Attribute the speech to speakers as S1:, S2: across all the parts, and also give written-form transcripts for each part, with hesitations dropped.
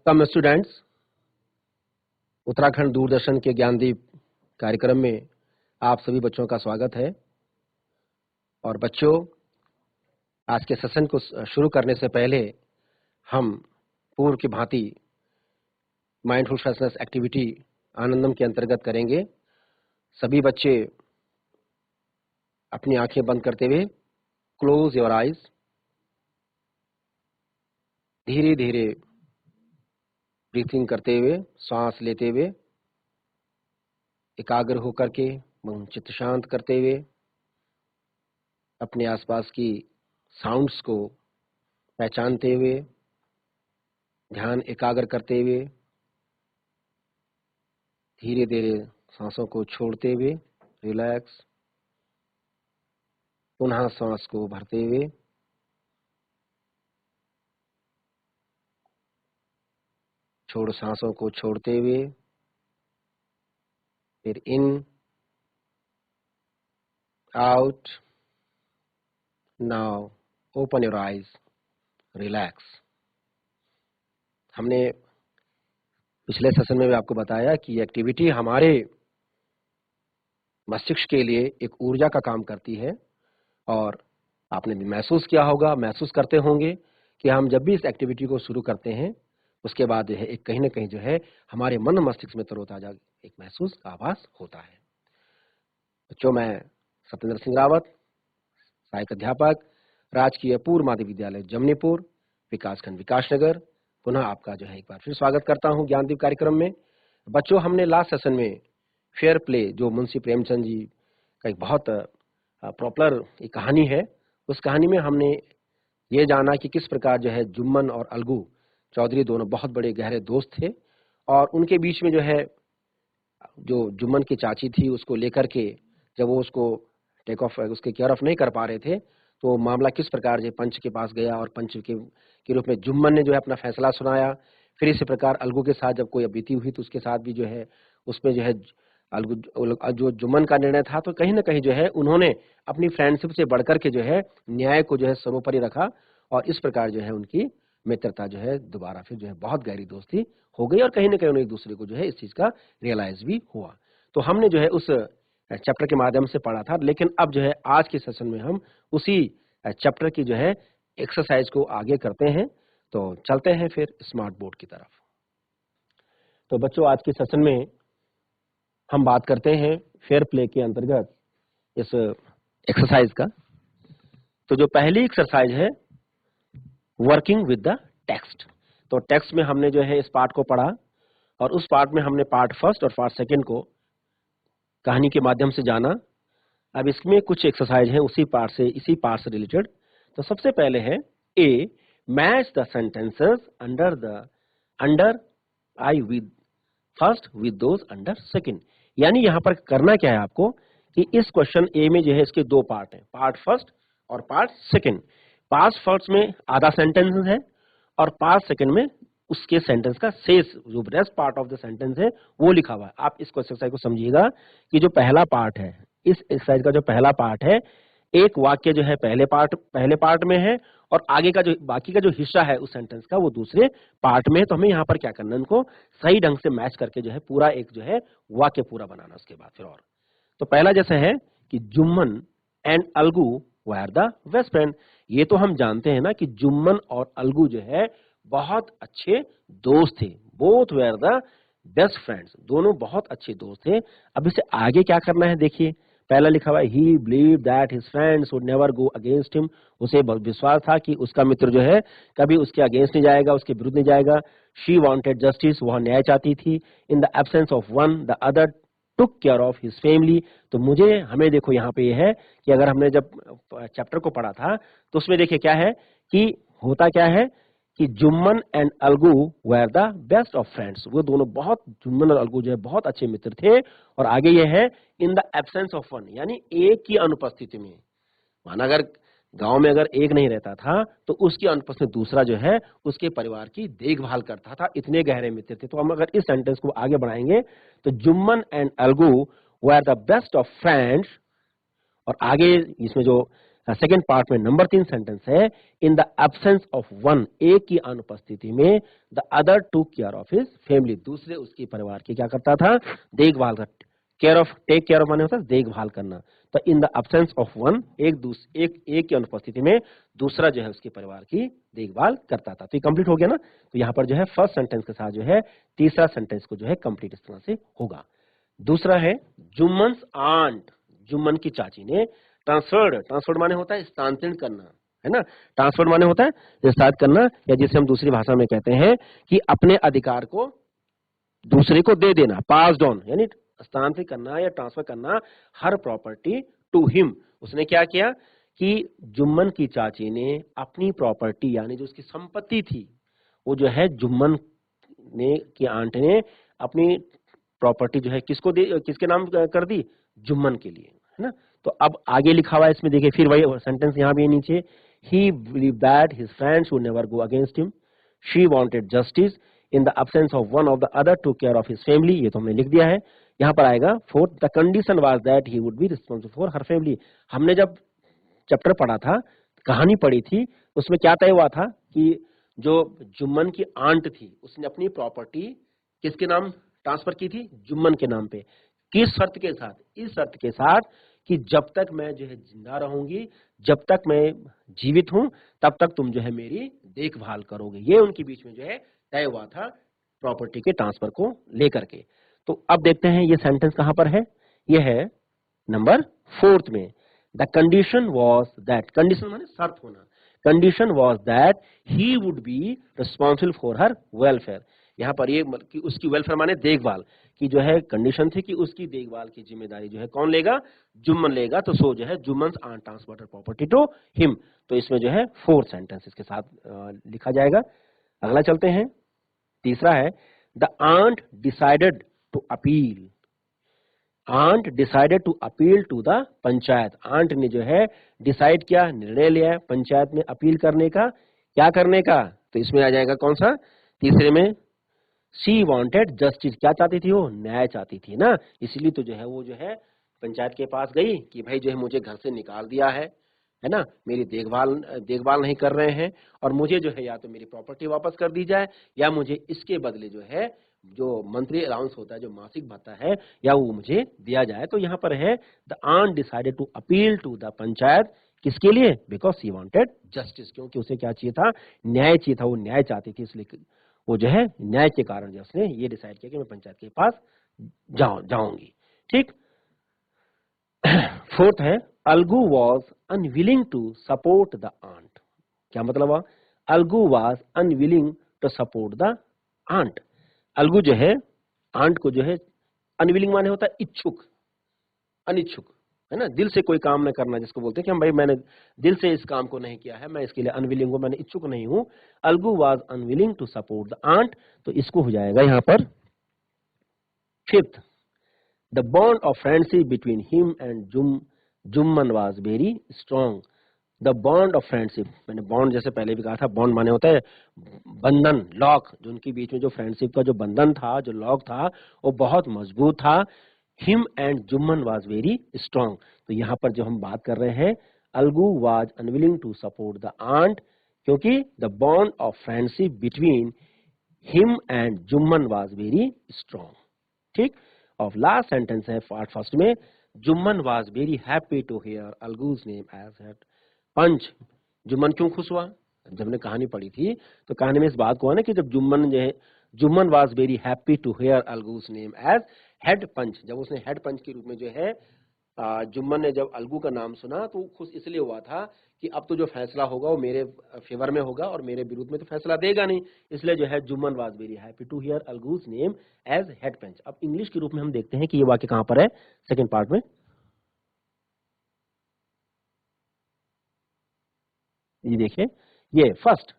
S1: कम students, Uttarakhand Doordarshan के ज्ञानदीप कार्यक्रम में आप सभी बच्चों का स्वागत है। और बच्चों, आज के सेशन को शुरू करने से पहले हम पूर्व की भांति माइंडफुल फ्रेशनेस एक्टिविटी आनंदम के अंतर्गत करेंगे। सभी बच्चे अपनी आंखें बंद करते हुए क्लोज योर आइज, धीरे धीरे ब्रीथिंग करते हुए, सांस लेते हुए, एकाग्र होकर के मन चित्त शांत करते हुए, अपने आसपास की साउंड्स को पहचानते हुए, ध्यान एकाग्र करते हुए, धीरे धीरे सांसों को छोड़ते हुए रिलैक्स, पुनः सांस को भरते हुए, सांसों को छोड़ते हुए, फिर in, out. Now open your eyes, relax. हमने पिछले सेशन में भी आपको बताया कि ये एक्टिविटी हमारे मस्तिष्क के लिए एक ऊर्जा का काम करती है। और आपने भी महसूस किया होगा, महसूस करते होंगे कि हम जब भी इस एक्टिविटी को शुरू करते हैं उसके बाद जो है एक कहीं ना कहीं जो है हमारे मन मस्तिष्क में तरोताजा एक महसूस का आभास होता है। बच्चों, मैं सत्येंद्र सिंह रावत, सहायक अध्यापक, राजकीय पूर्व माध्यमिक विद्यालय जमनीपुर, विकासखंड विकासनगर, पुनः आपका जो है एक बार फिर स्वागत करता हूं ज्ञानदीप कार्यक्रम में। बच्चों, हमने लास्ट सेशन में फेयर प्ले, जो मुंशी प्रेमचंद जी का एक बहुत पॉपुलर एक कहानी है, उस कहानी में हमने ये जाना कि किस प्रकार जो है जुम्मन और अलगू चौधरी दोनों बहुत बड़े गहरे दोस्त थे और उनके बीच में जो है जो जुम्मन की चाची थी उसको लेकर के जब वो उसको टेक ऑफ उसके केयर ऑफ नहीं कर पा रहे थे तो मामला किस प्रकार जो पंच के पास गया और पंच के रूप में जुम्मन ने जो है अपना फैसला सुनाया। फिर इसी प्रकार अलगू के साथ जब कोई बीती हुई तो उसके साथ भी जो है उसमें जो है अलगू जो जुम्मन का निर्णय था तो कहीं ना कहीं जो है उन्होंने अपनी फ्रेंडशिप से बढ़कर के जो है न्याय को जो है सर्वोपरि रखा और इस प्रकार जो है उनकी मित्रता जो है दोबारा फिर जो है बहुत गहरी दोस्ती हो गई और कहीं ना कहीं उन्हें एक दूसरे को जो है इस चीज का रियलाइज भी हुआ। तो हमने जो है उस चैप्टर के माध्यम से पढ़ा था, लेकिन अब जो है आज के सेशन में हम उसी चैप्टर की जो है एक्सरसाइज को आगे करते हैं। तो चलते हैं फिर स्मार्ट बोर्ड की तरफ। तो बच्चों, आज के सेशन में हम बात करते हैं फेयर प्ले के अंतर्गत इस एक्सरसाइज का। तो जो पहली एक्सरसाइज है वर्किंग विद द टेक्स्ट। तो टेक्स्ट में हमने जो है इस पार्ट को पढ़ा और उस पार्ट में हमने पार्ट फर्स्ट और पार्ट सेकंड को कहानी के माध्यम से जाना। अब इसमें कुछ एक्सरसाइज है इसी पार्ट से रिलेटेड। तो सबसे पहले है A, match the sentences under I with first with those under second. यानी यहां पर करना क्या है आपको कि इस क्वेश्चन ए में जो है इसके दो पार्ट हैं, पार्ट फर्स्ट और पार्ट सेकंड। पार्ट फर्स्ट में आधा सेंटेंस है और पार्ट सेकंड में उसके सेंटेंस का शेष जो rest part of the sentence है वो लिखा हुआ है। आप इस एक्सरसाइज को समझिएगा कि जो पहला पार्ट है, इस एक्सरसाइज का जो पहला पार्ट है, एक वाक्य जो है पहले पार्ट में है और आगे का जो बाकी का जो हिस्सा है उस सेंटेंस का वो दूसरे पार्ट में है। तो हमें यहाँ पर क्या करना है, उनको सही ढंग से मैच करके जो है पूरा एक जो है वाक्य पूरा बनाना। उसके बाद फिर और तो पहला जैसे है कि Jumman and Algu were the best friend. ये तो हम जानते हैं ना कि जुम्मन और अलगू जो है बहुत अच्छे दोस्त थे। Both where the best friends, दोनों बहुत अच्छे दोस्त थे। अब इसे आगे क्या करना है, देखिए पहला लिखा हुआ है ही believe that his friends would never go against him. उसे विश्वास था कि उसका मित्र जो है कभी उसके अगेंस्ट नहीं जाएगा, उसके विरुद्ध नहीं जाएगा। शी वांटेड जस्टिस, वह न्याय चाहती थी। इन the absence of one the other took care of his family. तो हमें देखो यहाँ पे ये है कि अगर हमने जब चैप्टर को पढ़ा था तो उसमें देखिए क्या है कि होता क्या है कि Jumman and Algu were the best of friends. वो दोनों बहुत, जुम्मन और अलगू जो है बहुत अच्छे मित्र थे। और आगे ये है in the absence of one, यानी एक की अनुपस्थिति में। माना अगर गांव में अगर एक नहीं रहता था तो उसकी अनुपस्थिति में दूसरा जो है उसके परिवार की देखभाल करता था। इतने गहरे मित्र थे। तो हम अगर इस सेंटेंस को आगे बढ़ाएंगे तो Jumman and Algu were the best of friends और आगे इसमें जो सेकेंड पार्ट में नंबर 3 सेंटेंस है, in the absence of one, एक की अनुपस्थिति में, the other took care of his family, दूसरे उसके परिवार की क्या करता था, देखभाल कर, care of, take care of माने होता है देखभाल करना। तो in the absence of one, एक की अनुपस्थिति में दूसरा जो है उसके परिवार की देखभाल करता था। तो ये कंप्लीट हो गया ना। तो यहाँ पर जो है फर्स्ट सेंटेंस के साथ जो है तीसरा सेंटेंस को जो है कंप्लीट इस तरह से होगा। दूसरा है, जुम्मन्स आंट, जुम्मन की चाची ने ट्रांसफर्ड माने होता है स्थानांतरित करना, है ना। ट्रांसफर्ड माने होता है स्थानांतरित करना, या जिसे हम दूसरी भाषा में कहते हैं कि अपने अधिकार को दूसरे को दे देना, पास्ड ऑन, यानी स्थानांतरित करना या ट्रांसफर करना हर प्रॉपर्टी टू हिम। उसने क्या किया कि जुम्मन की चाची ने अपनी प्रॉपर्टी यानी जो उसकी संपत्ति थी वो जो है जुम्मन ने की आंट ने अपनी प्रॉपर्टी जो है किसके नाम कर दी, जुम्मन के लिए, है ना। तो अब आगे लिखा हुआ है इसमें देखिए, फिर वही सेंटेंस यहाँ भी है नीचे, ही believed that his friends would never go against him, she wanted justice, in the absence of one of the other took care of his family, ये तो हमने लिख दिया है। यहाँ पर आएगा fourth, the condition was that he would be responsible for her family. हमने जब चैप्टर पढ़ा था, कहानी पढ़ी थी, उसमें क्या तय हुआ था कि जो जुम्मन की आंट थी उसने अपनी प्रॉपर्टी किसके नाम ट्रांसफर की थी, जुम्मन के नाम पे। किस शर्त के साथ, इस शर्त के साथ कि जब तक मैं जो है जिंदा रहूंगी, जब तक मैं जीवित हूं, तब तक तुम जो है मेरी देखभाल करोगे। ये उनके बीच में जो है तय हुआ था प्रॉपर्टी के ट्रांसफर को लेकर के। तो अब देखते हैं ये सेंटेंस कहां पर है, ये है नंबर 4 में। The condition was that, condition माने शर्त होना, condition was that he would be responsible for her welfare. यहाँ पर ये कि उसकी वेलफेयर माने देखभाल की जो है कंडीशन थी कि उसकी देखभाल की जिम्मेदारी जो है कौन लेगा, जुम्मन लेगा। तो सो जो है Jumman aunt transfer property to him. तो इसमें जो है 4 सेंटेंस इसके साथ लिखा जाएगा। अगला चलते हैं, तीसरा है, the aunt decided to appeal, aunt decided to appeal to the panchayat. Aunt ने जो है डिसाइड किया, निर्णय लिया पंचायत में अपील करने का, क्या करने का, तो इसमें आ जाएगा कौन सा, तीसरे में, शी वांटेड जस्टिस, क्या चाहती थी वो, न्याय चाहती थी ना। इसलिए तो जो है वो जो है पंचायत के पास गई कि भाई जो है मुझे घर से निकाल दिया है ना, मेरी देखभाल नहीं कर रहे हैं, और मुझे जो है या तो मेरी प्रॉपर्टी वापस कर दी जाए या मुझे इसके बदले जो है जो मंथली अलाउंस होता है, जो मासिक भत्ता है, या वो मुझे दिया जाए। तो यहाँ पर है, the aunt decided to appeal to the panchayat, किसके लिए, बिकॉज शी वांटेड जस्टिस, क्योंकि उसे क्या चाहिए था, न्याय चाहिए था, वो न्याय चाहती थी, इसलिए वो जो है न्याय के कारण जो उसने ये डिसाइड किया कि मैं पंचायत के पास जाऊंगी। ठीक। फोर्थ है, Algu was unwilling to support the aunt. क्या मतलब हुआ, Algu was unwilling to support the aunt. Algu जो है आंट को जो है, अनविलिंग माने होता है इच्छुक, अनिच्छुक, है ना, दिल से कोई काम न करना, जिसको बोलते हैं कि हम भाई मैंने दिल से इस काम को नहीं किया है, मैं इसके लिए अनविलिंग हूं, मैंने इच्छुक नहीं हूं। Algu was unwilling to support the aunt. तो इसको हो जाएगा यहां पर fifth, the bond of friendship between him and Jumman was very strong. The bond of friendship, मैंने बॉन्ड जैसे पहले भी कहा था, बॉन्ड माने होता है बंधन, लॉक, जो उनके बीच में जो फ्रेंडशिप का जो बंधन था, जो लॉक था, वो बहुत मजबूत था। Him and Jumman was very strong. तो यहाँ पर जो हम बात कर रहे हैं, Algu was unwilling to support the aunt, क्योंकि the bond of friendship between him and Jumman was very strong. ठीक। और लास्ट सेंटेंस है पार्ट फर्स्ट में, Jumman was very happy to hear Algu's name as head panch. Jumman क्यों खुश हुआ, जब हमने कहानी पढ़ी थी तो कहानी में इस बात को है ना कि जब जुम्मन जो है, Jumman was very happy to hear Algu's name as head panch, जब उसने हेड पंच के रूप में जो है जुम्मन ने जब अलगू का नाम सुना तो खुश इसलिए हुआ था कि अब तो जो फैसला होगा वो मेरे फेवर में होगा और मेरे विरुद्ध में तो फैसला देगा नहीं, इसलिए जो है Jumman was very happy to hear Algu's name as head panch. अब इंग्लिश के रूप में हम देखते हैं कि ये वाक्य कहां पर है, सेकंड पार्ट में। ये देखिए, ये फर्स्ट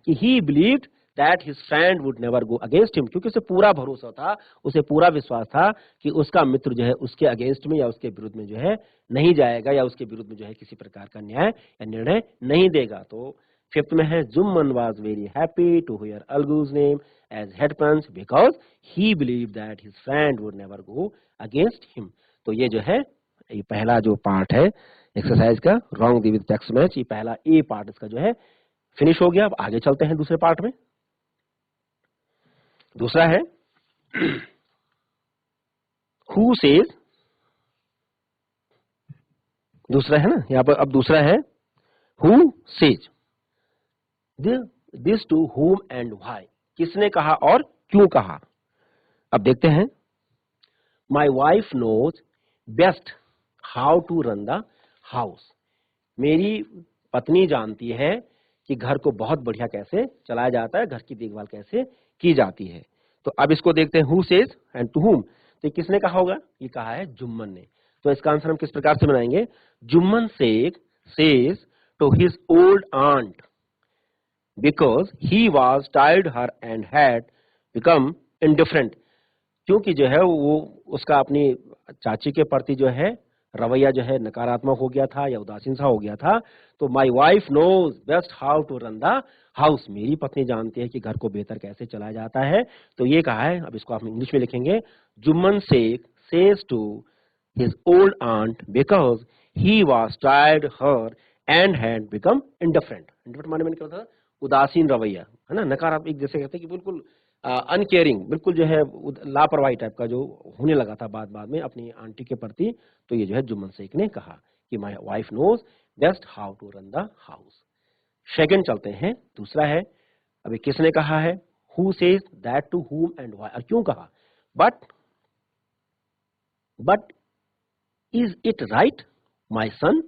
S1: कि ही believed that his friend would never go against him, क्योंकि उसे पूरा भरोसा था, उसे पूरा विश्वास था कि उसका मित्र जो है उसके अगेंस्ट में या उसके विरुद्ध में जो है नहीं जाएगा, या उसके विरुद्ध में जो है किसी प्रकार का न्याय या निर्णय नहीं देगा। तो फिफ्थ में है, Jumman was very happy to hear Algu's name as head panch because he believed that his friend would never go against him. तो ये जो है ये पहला जो पार्ट है एक्सरसाइज का wrong the with text match, ये पहला ए पार्ट इसका जो है फिनिश हो गया। अब आगे चलते हैं दूसरे पार्ट में। दूसरा है हु सेज, दूसरा है ना यहाँ पर। अब दूसरा है who says this to whom and why, किसने कहा और क्यों कहा। अब देखते हैं। My wife knows best how to run the house, मेरी पत्नी जानती है कि घर को बहुत बढ़िया कैसे चलाया जाता है, घर की देखभाल कैसे की जाती है। तो अब इसको देखते हैं who says and to whom। तो ये किसने कहा होगा, ये कहा है जुम्मन ने। तो इसका आंसर हम किस प्रकार से बनाएंगे, Jumman says to his old aunt because he was tired her and had become indifferent, क्योंकि जो है वो उसका अपनी चाची के प्रति जो है रवैया जो है नकारात्मक हो गया था या उदासीन सा हो गया था। तो my wife knows best how to run the house, मेरी पत्नी जानती है कि घर को बेहतर कैसे चलाया जाता है। तो ये कहा है, अब इसको आप इंग्लिश में लिखेंगे, Jumman says to his old aunt because he was tired her and had become indifferent माने क्या होता है, उदासीन रवैया है ना, नकारात्मक, जैसे कहते हैं कि बिल्कुल अनकेयरिंग, बिल्कुल जो है लापरवाही टाइप का जो होने लगा था बाद में अपनी आंटी के प्रति। तो ये जो है जुम्मन शेख ने कहा कि my wife knows best how to run the house. Second चलते हैं, दूसरा है, अभी किसने कहा है, who says that to whom and why, और क्यों कहा। But is it right my son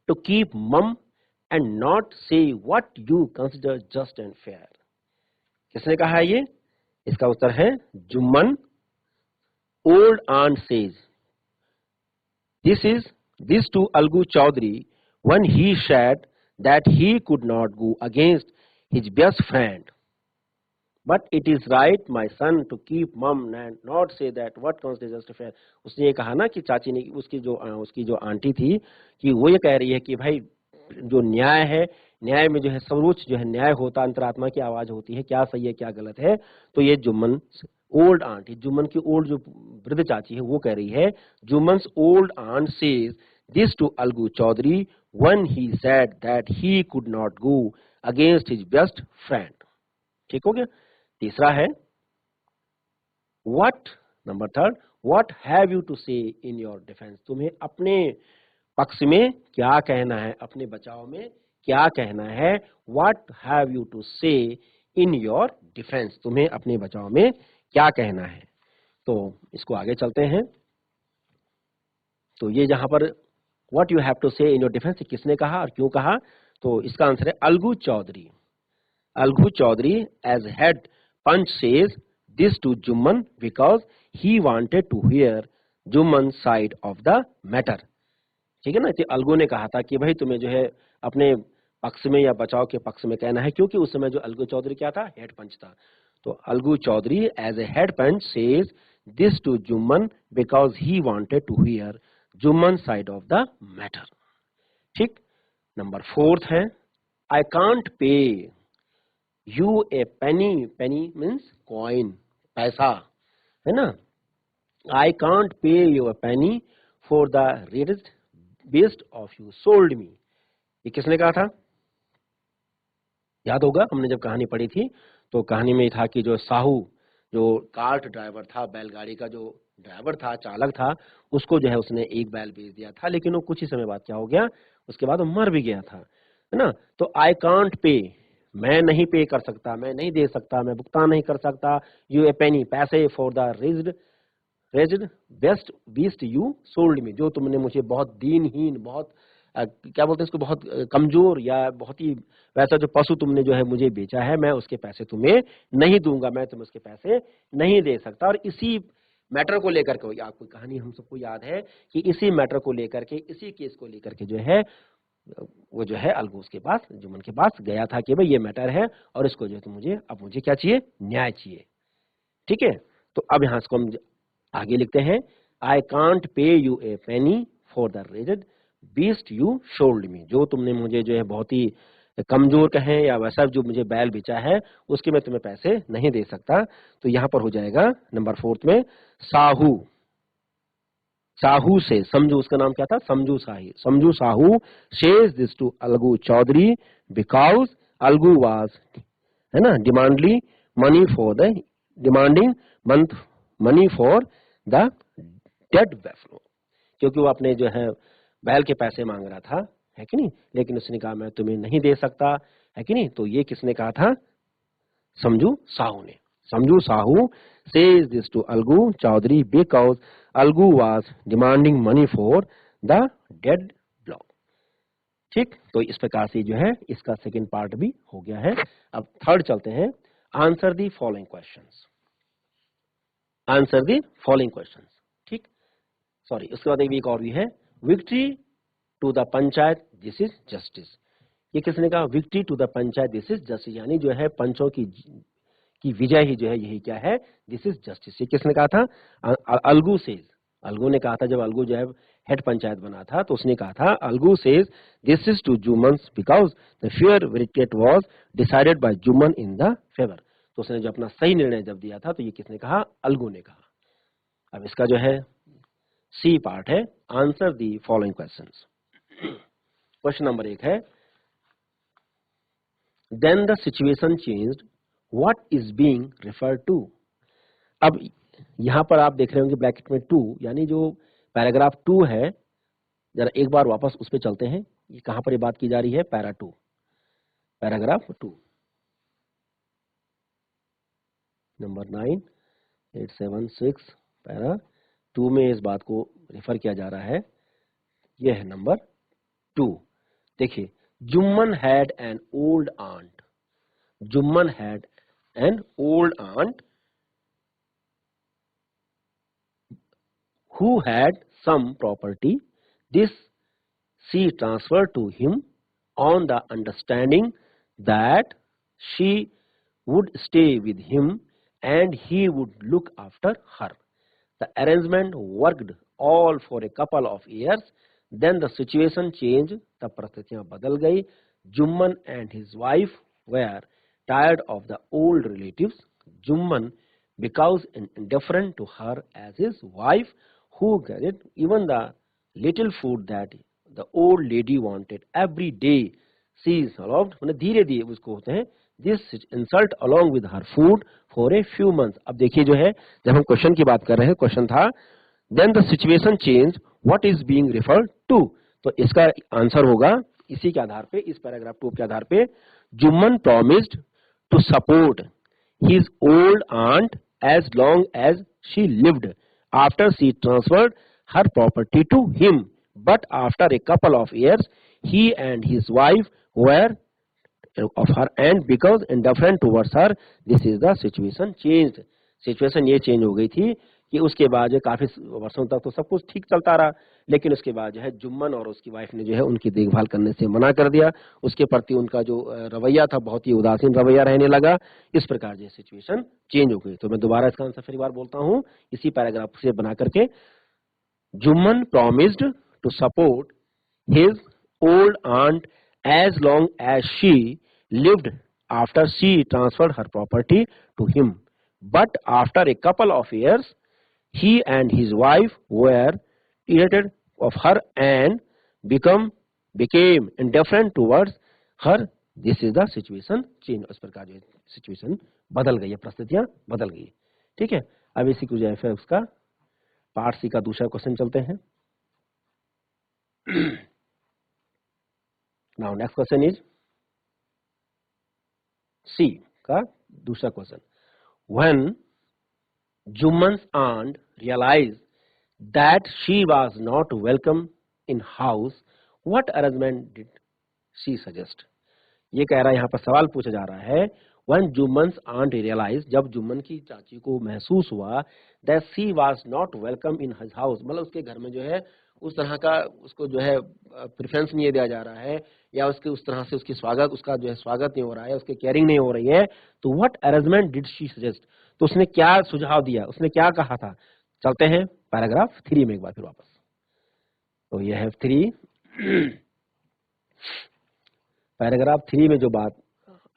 S1: to keep mum and not say what you consider just and fair, किसने कहा है ये, इसका उत्तर है Jumman. Old aunt says this to Algu Chaudhary when he said that he could not go against his best friend, but it is right my son to keep mum and not say that what considers just fair। उसने ये कहा ना कि चाची ने, उसकी जो aunty थी, कि वो ये कह रही है कि भाई जो न्याय है, न्याय में जो है सर्वोच्च जो है न्याय होता, अंतरात्मा की आवाज होती है, क्या सही है क्या गलत है। तो ये जुम्मन ओल्ड आंट, जुम्मन की ओल्ड जो वृद्ध चाची है वो कह रही है, Jumman's old aunt says this to Algu Chaudhary when he said that he could not go against his best friend। ठीक हो गया। तीसरा है number third, what have you to say in your defense, तुम्हें अपने पक्ष में क्या कहना है, अपने बचाव में क्या कहना है। what have you to say in your defense, तुम्हें अपने बचाव में क्या कहना है। तो इसको आगे चलते हैं। तो ये जहां पर what you have to say in your defense किसने कहा और क्यों कहा, तो इसका आंसर है Algu Chaudhary. Algu Chaudhary as head panch says this to Jumman because he wanted to hear Jumman side of the matter. ठीक है ना, तो अलगू ने कहा था कि भाई तुम्हें जो है अपने पक्ष में या बचाव के पक्ष में कहना है, क्योंकि उस समय जो अलगू चौधरी क्या था, हेड पंच था। तो Algu Chaudhary as a head panch says this to Jumman because he wanted to hear Jumman side of the matter. ठीक। नंबर फोर्थ है, I can't pay you a penny, penny means coin, पैसा है ना। I can't pay you a penny for the retest best of you sold me, ये किसने कहा था, याद होगा हमने जब कहानी पढ़ी थी। तो कहानी में था कि जो साहू जो कार्ट ड्राइवर था, बैलगाड़ी का जो ड्राइवर था, चालक था, उसको जो है उसने एक बैल बेच दिया था, लेकिन वो कुछ ही समय बाद क्या हो गया, उसके बाद वो मर भी गया था, है ना। तो आई कांट पे, मैं नहीं पे कर सकता, मैं नहीं दे सकता, मैं भुगतान नहीं कर सकता, यू ए पेनी, पैसे, for the raised best beast you sold me, जो तुमने मुझे बहुत दीनहीन, बहुत क्या बोलते हैं इसको, बहुत कमजोर या बहुत ही वैसा जो पशु तुमने जो है मुझे बेचा है, मैं उसके पैसे तुम्हें नहीं दूंगा, मैं तुम्हें उसके पैसे नहीं दे सकता। और इसी मैटर को लेकर के, आपको कहानी हम सबको याद है कि इसी मैटर को लेकर के, इसी केस को लेकर के जो है वो जो है अलगू के पास, जुम्मन के पास गया था कि भाई ये मैटर है और इसको जो है तो मुझे क्या चाहिए, न्याय चाहिए। ठीक है। तो अब यहां इसको हम आगे लिखते हैं, I can't pay you a penny for the raised beast you sold me, जो तुमने मुझे जो है बहुत ही कमजोर कहें या वैसा जो मुझे बैल बेचा है, उसके मैं तुम्हें पैसे नहीं दे सकता। तो यहां पर हो जाएगा नंबर फोर्थ में साहू, साहू से, समझू उसका नाम क्या था, Samjhu Sahi, Samjhu Sahu says this to Algu Chaudhary because Algu was, है ना, demanding month money for the dead buffalo, क्योंकि वो अपने जो है बैल के पैसे मांग रहा था, है कि नहीं, लेकिन उसने कहा मैं तुम्हें नहीं दे सकता, है कि नहीं। तो ये किसने कहा था, समझू साहू ने। समझू Sahu says this to Algu Chaudhary because Algu was demanding money for the dead block। ठीक, तो इस प्रकार से जो है इसका सेकंड पार्ट भी हो गया है। अब थर्ड चलते हैं, answer the following questions, answer the following questions. ठीक, सॉरी, उसके बाद एक और भी है, victory to the panchayat this is justice. ये किसने कहा, victory to the panchayat this is justice, यानी जो है पंचों की विजय ही जो है यही क्या है, दिस इज जस्टिस। ये किसने कहा था, अलगू सेज, अलगू ने कहा था, जब अलगू जो है हेड पंचायत बना था तो उसने कहा था, Algu says this is to Jumman because the fair verdict was decided by Jumman in the favour. तो उसने जो अपना सही निर्णय जब दिया था तो ये किसने कहा, अलगू ने कहा। अब इसका जो है सी पार्ट है, answer the following questions. Question number 1 है, then the situation changed, what is being referred to. अब यहां पर आप देख रहे होंगे ब्रैकेट में 2, यानी जो पैराग्राफ 2 है, जरा एक बार वापस उस पर चलते हैं, ये कहां पर ये बात की जा रही है, पैरा 2, पैराग्राफ 2 नंबर 9876 पैरा 2 में इस बात को रेफर किया जा रहा है। यह है नंबर 2। देखिए, Jumman had an old aunt, Jumman had an old aunt who had some property. This she transferred to him on the understanding that she would stay with him and he would look after her. The arrangement worked all for a couple of years. Then the situation changed. The परिस्थितियां बदल गई. Jumman and his wife were tired of the old relatives. Jumman because indifferent to her as his wife, who carried even the little food that the old lady wanted every day. She solved, मैंने धीरे धीरे उसको होते हैं, this insult along with her food for a few months। अब देखिए जो है, जब हम क्वेश्चन की बात कर रहे हैं, क्वेश्चन था then the situation changed, what is being referred to। तो इसका आंसर होगा इसी के आधार पे, इस पैराग्राफ 2 के आधार पे, Jumman promised to support his old aunt as long as she lived after she transferred her property to him, but after a couple of years he and his wife were of her and because indifferent towards her, this is the situation changed। Situation ये change हो गई थी कि उसके बाद जो काफी वर्षों तक तो सब कुछ ठीक चलता रहा, लेकिन उसके बाद जो है जुम्मन और उसकी वाइफ ने जो है उनकी देखभाल करने से मना कर दिया, उसके प्रति उनका जो रवैया था बहुत ही उदासीन रवैया रहने लगा। इस प्रकार जो सिचुएशन चेंज हो गई। तो मैं दोबारा इसका आंसर फिर बार बोलता हूँ, इसी पैराग्राफ से बना करके, Jumman promised to support his old aunt as long as she lived after she transferred her property to him, but after a couple of years he and his wife were tired of her and became indifferent towards her। This is the situation change। इस प्रकार जो situation बदल गई है, परिस्थितियां बदल गई। ठीक है, अब इसी को जो है फिर उसका पार्ट सी का दूसरा क्वेश्चन चलते हैं। Now next question is C का दूसरा question, when Jumman's aunt realized that she was not welcome in house, what arrangement did she suggest। ये कह रहा है, यहाँ पर सवाल पूछा जा रहा है, when Jumman's aunt realized, जब जुम्मन की चाची को महसूस हुआ that she was not welcome in his house, मतलब उसके घर में जो है उस तरह का उसको जो है प्रेफरेंस नहीं दिया जा रहा है, या उसके उस तरह से उसकी स्वागत, उसका जो है स्वागत नहीं हो रहा है, उसके केयरिंग नहीं हो रही है, तो what arrangement did she suggest, तो उसने क्या सुझाव दिया, उसने क्या कहा था। चलते हैं पैराग्राफ 3 में एक बार फिर वापस। तो यह है 3 पैराग्राफ 3 में जो बात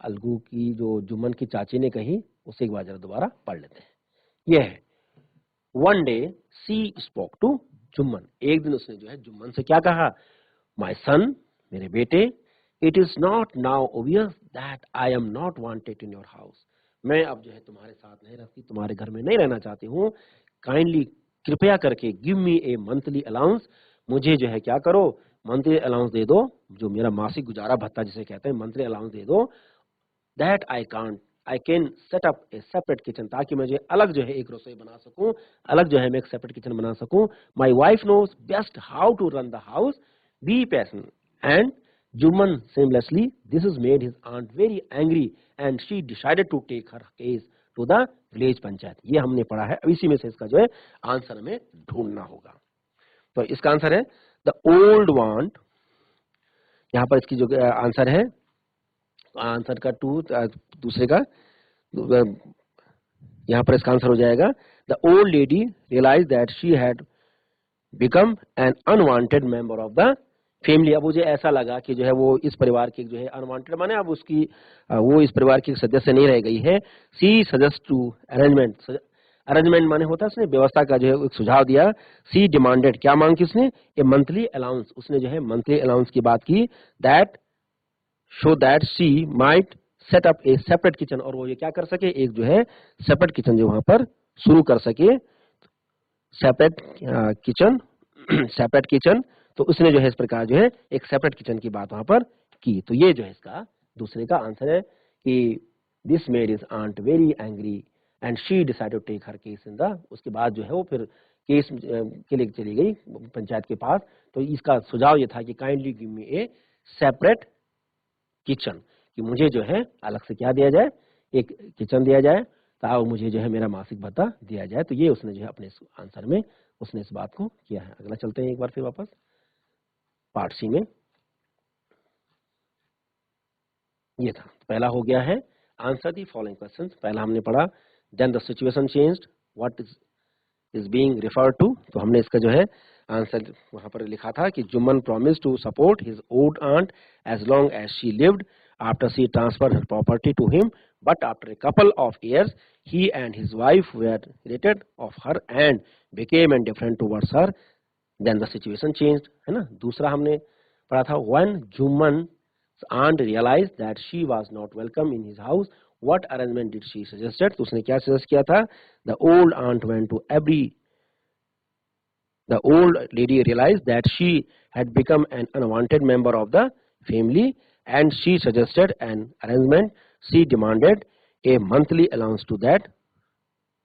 S1: अलगू की, जो जुम्मन की चाची ने कही, उसे एक बार जरा दोबारा पढ़ लेते हैं। यह है, one day she spoke to Jumman, एक दिन उसने जो है जुम्मन से क्या कहा, माय सन, मेरे बेटे, it is not now obvious that I am not wanted in your house. मैं अब जो है तुम्हारे साथ नहीं रहती, तुम्हारे घर में नहीं रहना चाहती हूँ। काइंडली, कृपया करके गिव मी ए मंथली अलाउंस, मुझे जो है क्या करो, मंथली अलाउंस दे दो, जो मेरा मासिक गुजारा भत्ता जिसे कहते हैं, मंथली अलाउंस दे दो। That I can set up A separate kitchen, ताकि मुझे अलग जो है एक रसोई बना सकूं, अलग जो है मैं एक सेपरेट किचन बना सकूं। My wife knows best how to run the house, be passion and Jumman seamlessly this is made his aunt very angry and she decided to take her case to the village panchayat. ये हमने पढ़ा है, अब इसी में से इसका जो है आंसर हमें ढूंढना होगा। तो इसका आंसर है द ओल्ड वांट, यहां पर इसकी जो आंसर है, आंसर का दूसरे का यहां पर इसका आंसर हो जाएगा the old lady realize that she had become an unwanted member of the family. अब मुझे ऐसा लगा कि जो है वो इस परिवार की जो है अनवांटेड माने अब उसकी वो इस परिवार की सदस्य नहीं रह गई है। सी सजेस्ट टू अरेंजमेंट, अरेंजमेंट माने होता है उसने व्यवस्था का जो है एक सुझाव दिया। सी डिमांडेड, क्या मांग की उसने, ए मंथली अलाउंस, उसने जो है मंथली अलाउंस की बात की। That show that she might set up A separate kitchen, और वो ये क्या कर सके, एक जो है सेपरेट किचन जो वहां पर शुरू कर सके, सेपरेट किचन सेपरेट किचन। तो उसने जो है इस प्रकार जो है एक सेपरेट किचन की बात वहां पर की। तो ये जो है इसका दूसरे का आंसर है कि this made his aunt very angry and she decided to take her case in the, उसके बाद जो है वो फिर केस के लिए चली गई पंचायत के पास। तो इसका सुझाव ये था कि काइंडली गिव मी ए सेपरेट किचन, कि मुझे जो है अलग से क्या दिया जाए, एक किचन दिया जाए, ताकि मुझे जो है मेरा मासिक भत्ता दिया जाए। तो ये उसने जो है अपने आंसर में उसने इस बात को किया है। अगला चलते हैं एक बार फिर वापस पार्ट सी में। ये था, पहला हो गया है आंसर दी फॉलोइंग क्वेश्चंस। पहला हमने पढ़ा then the situation changed, what is being referred to. तो हमने इसका जो है आंसर वहां पर लिखा था कि Jumman promise to support his old aunt as long as she lived after she transferred her property to him, but after a couple of years he and his wife were related of her and became indifferent towards her, then the situation changed, है ना। दूसरा हमने पढ़ा था when Jumman aunt realized that she was not welcome in his house, what arrangement did she suggested, तो उसने क्या suggest किया था, the old aunt went to every, the old lady realized that she had become an unwanted member of the family and she suggested an arrangement, she demanded a monthly allowance to that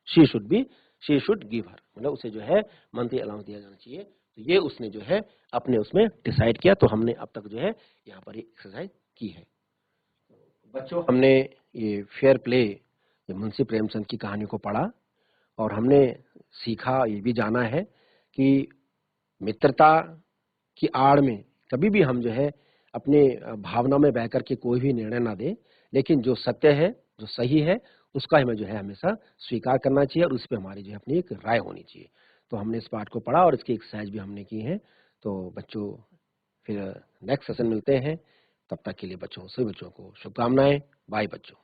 S1: she should give her, मतलब उसे जो है monthly allowance दिया जाना चाहिए। तो ये उसने जो है अपने उसमें डिसाइड किया। तो हमने अब तक जो है यहाँ पर एक्सरसाइज की है। बच्चों, हमने ये फेयर प्ले, मुंशी प्रेमचंद की कहानी को पढ़ा और हमने सीखा, ये भी जाना है कि मित्रता की आड़ में कभी भी हम जो है अपने भावना में बह करके कोई भी निर्णय ना दे, लेकिन जो सत्य है, जो सही है, उसका हमें जो है हमेशा स्वीकार करना चाहिए और उस पर हमारी जो है अपनी एक राय होनी चाहिए। तो हमने इस पाठ को पढ़ा और इसकी एक्सरसाइज भी हमने की है। तो बच्चों, फिर नेक्स्ट सेशन मिलते हैं। तब तक के लिए बच्चों, सभी बच्चों को शुभकामनाएं। बाय बच्चों।